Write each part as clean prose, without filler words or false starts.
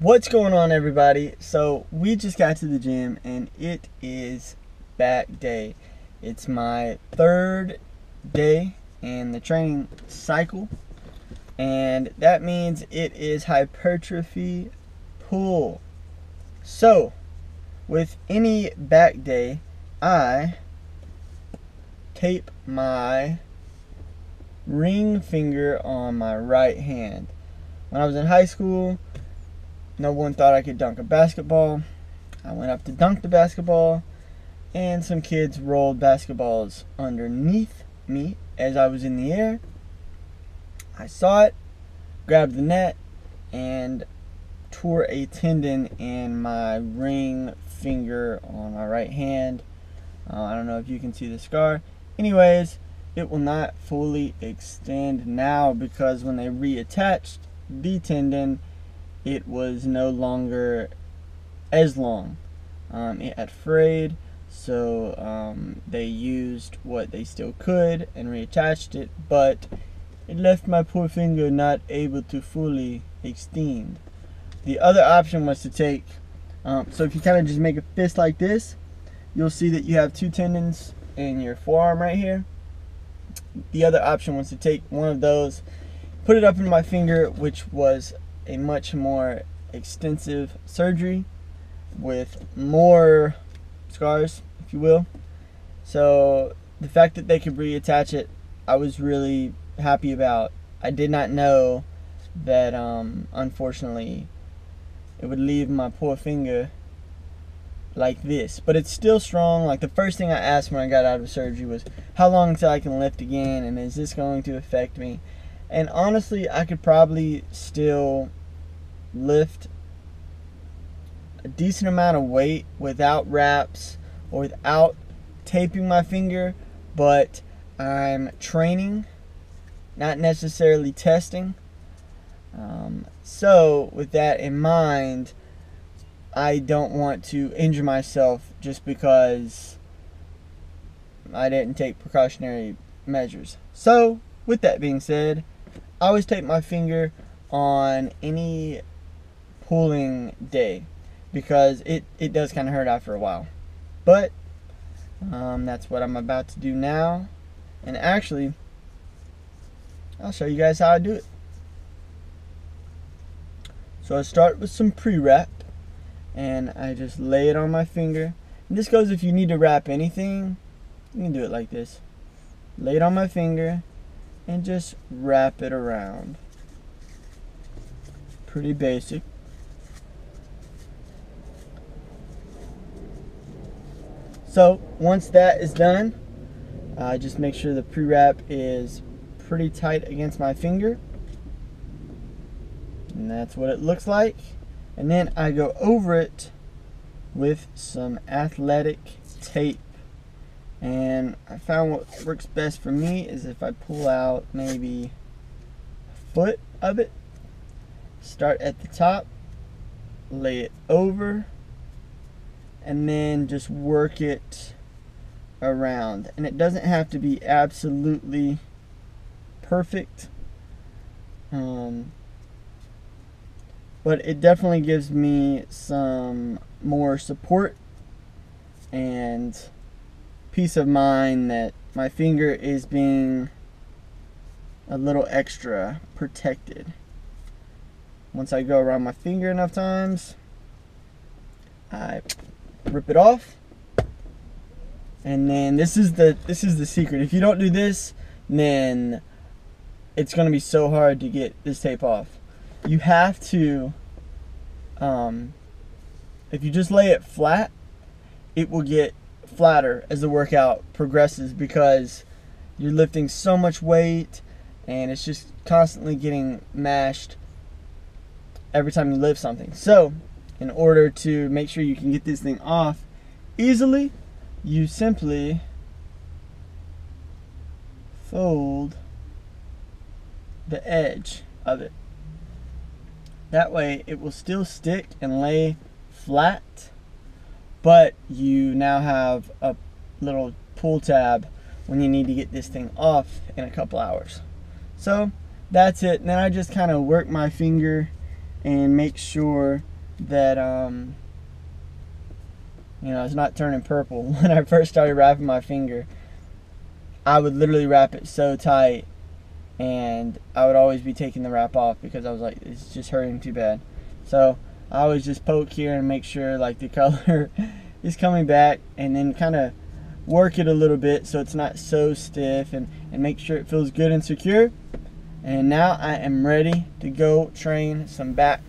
What's going on, everybody? So we just got to the gym and it is back day. It's my third day in the training cycle, and that means it is hypertrophy pull. So with any back day, I tape my ring finger on my right hand. When I was in high school, no one thought I could dunk a basketball. I went up to dunk the basketball, and some kids rolled basketballs underneath me as I was in the air. I saw it, grabbed the net, and tore a tendon in my ring finger on my right hand. I don't know if you can see the scar. Anyways, it will not fully extend now because when they reattached the tendon, it was no longer as long. It had frayed, so they used what they still could and reattached it, but it left my poor finger not able to fully extend. The other option was to take, so if you kind of just make a fist like this, you'll see that you have two tendons in your forearm right here. The other option was to take one of those, put it up in my finger, which was a much more extensive surgery with more scars, if you will. So the fact that they could reattach it, I was really happy about. I did not know that unfortunately it would leave my poor finger like this, but it's still strong. Like, the first thing I asked when I got out of surgery was, how long until I can lift again, and is this going to affect me? And honestly, I could probably still lift a decent amount of weight without wraps or without taping my finger, but I'm training, not necessarily testing. So with that in mind, I don't want to injure myself just because I didn't take precautionary measures. So with that being said, I always tape my finger on any pulling day because it does kind of hurt after a while. But that's what I'm about to do now. And actually, I'll show you guys how I do it. So I start with some pre-wrap, and I just lay it on my finger. And this goes if you need to wrap anything, you can do it like this. Lay it on my finger and just wrap it around. Pretty basic. So once that is done, just make sure the pre-wrap is pretty tight against my finger. And that's what it looks like. And then I go over it with some athletic tape. And I found what works best for me is if I pull out maybe a foot of it, start at the top, lay it over, and then just work it around. And it doesn't have to be absolutely perfect, but it definitely gives me some more support and peace of mind that my finger is being a little extra protected. Once I go around my finger enough times, I rip it off. And then this is the secret. If you don't do this, then it's going to be so hard to get this tape off. You have to, if you just lay it flat, it will get flatter as the workout progresses because you're lifting so much weight and it's just constantly getting mashed every time you lift something. So in order to make sure you can get this thing off easily, you simply fold the edge of it. That way it will still stick and lay flat, but you now have a little pull tab when you need to get this thing off in a couple hours. So that's it. And then I just kind of work my finger and make sure that it's not turning purple. When I first started wrapping my finger, I would literally wrap it so tight, and I would always be taking the wrap off because I was like, it's just hurting too bad. So I always just poke here and make sure like the color is coming back, and then kind of work it a little bit so it's not so stiff, and make sure it feels good and secure. And now I am ready to go train some back.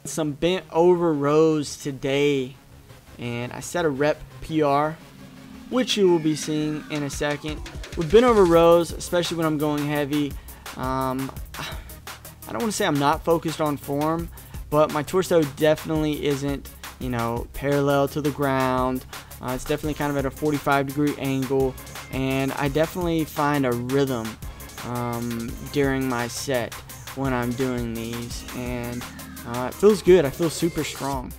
Some bent over rows today, and I set a rep PR, which you will be seeing in a second. With bent over rows, especially when I'm going heavy, I don't want to say I'm not focused on form, but my torso definitely isn't, parallel to the ground. It's definitely kind of at a 45-degree angle, and I definitely find a rhythm during my set when I'm doing these, and it feels good. I feel super strong.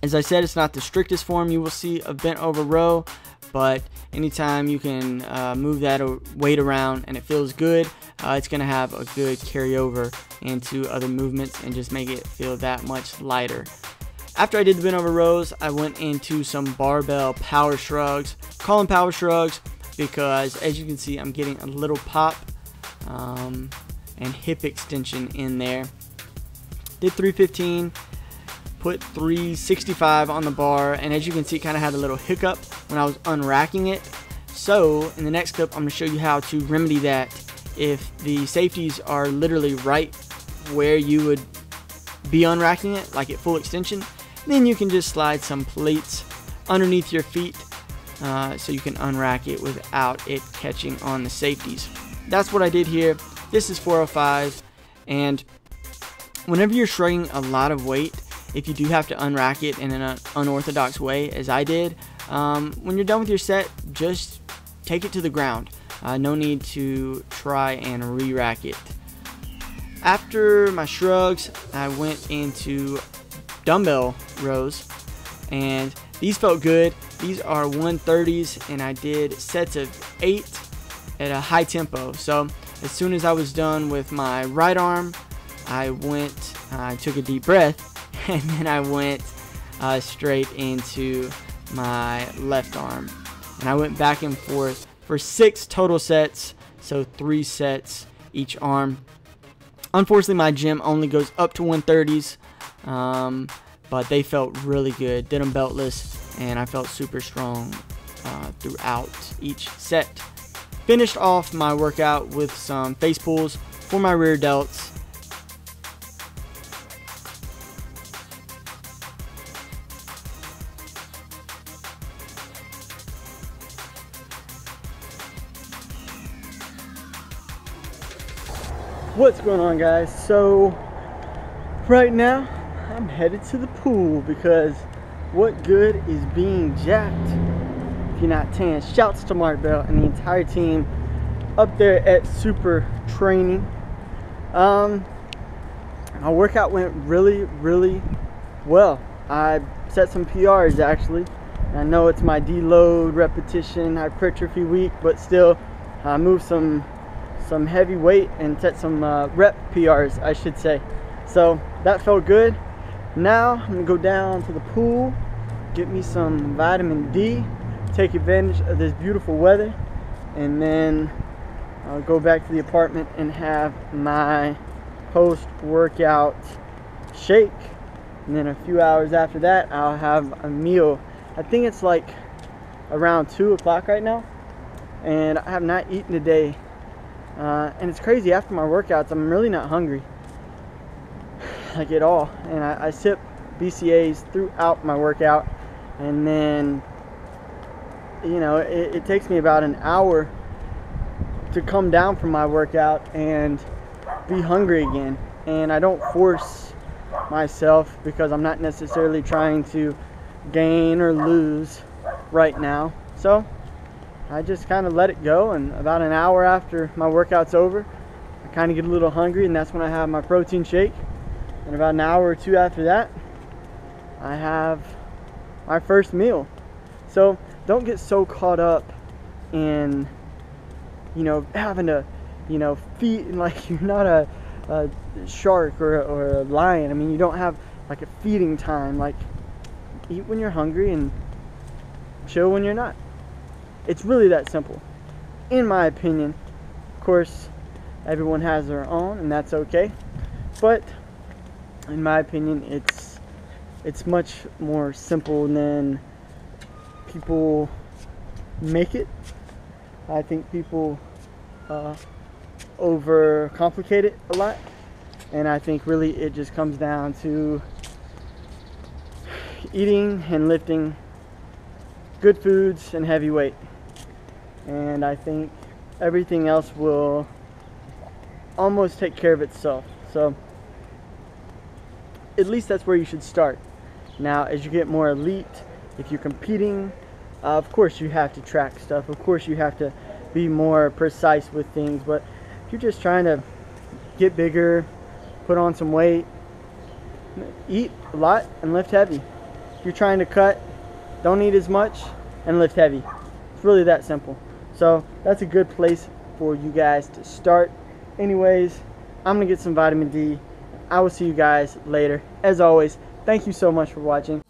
As I said, it's not the strictest form you will see of bent over row, but anytime you can move that weight around and it feels good, it's going to have a good carryover into other movements and just make it feel that much lighter. After I did the bent over rows, I went into some barbell power shrugs. Call them power shrugs because, as you can see, I'm getting a little pop and hip extension in there. Did 315, put 365 on the bar, and as you can see, kind of had a little hiccup when I was unracking it. So in the next clip, I'm going to show you how to remedy that. If the safeties are literally right where you would be unracking it, like at full extension, then you can just slide some plates underneath your feet so you can unrack it without it catching on the safeties. That's what I did here. This is 405, and whenever you're shrugging a lot of weight, if you do have to unrack it in an unorthodox way, as I did, when you're done with your set, just take it to the ground. No need to try and re-rack it. After my shrugs, I went into dumbbell rows, and these felt good. These are 130s, and I did sets of 8 at a high tempo. So as soon as I was done with my right arm, I took a deep breath, and then I went straight into my left arm, and I went back and forth for 6 total sets, so 3 sets each arm. Unfortunately, my gym only goes up to 130s, but they felt really good. Did them beltless, and I felt super strong throughout each set. Finished off my workout with some face pulls for my rear delts. What's going on, guys? So right now I'm headed to the pool because what good is being jacked if you're not tan? Shouts to Mark Bell and the entire team up there at Super Training. My workout went really well. I set some PRs actually. I know it's my deload repetition hypertrophy week, but still I moved some heavy weight and set some rep PRs, I should say. So that felt good. Now I'm gonna go down to the pool, get me some vitamin D, take advantage of this beautiful weather, and then I'll go back to the apartment and have my post-workout shake. And then a few hours after that, I'll have a meal. I think it's like around 2 o'clock right now, and I have not eaten today. And it's crazy, after my workouts, I'm really not hungry, like at all. And I sip BCAAs throughout my workout, and then, it takes me about an hour to come down from my workout and be hungry again. And I don't force myself because I'm not necessarily trying to gain or lose right now. So I just kind of let it go, and about an hour after my workout's over, I kind of get a little hungry, and that's when I have my protein shake. And about an hour or 2 after that, I have my first meal. So don't get so caught up in, having to, feed, like you're not a a shark or a lion. I mean, you don't have like a feeding time. Like, eat when you're hungry and chill when you're not. It's really that simple, in my opinion. Of course, everyone has their own, and that's okay. But in my opinion, it's much more simple than people make it. I think people overcomplicate it a lot, and I think really it just comes down to eating and lifting good foods and heavy weight, and I think everything else will almost take care of itself. So at least that's where you should start. Now, as you get more elite, if you're competing, of course you have to track stuff, of course you have to be more precise with things. But if you're just trying to get bigger, put on some weight, eat a lot and lift heavy. If you're trying to cut, don't eat as much and lift heavy. It's really that simple. So that's a good place for you guys to start. Anyways, I'm gonna get some vitamin D. I will see you guys later. As always, thank you so much for watching.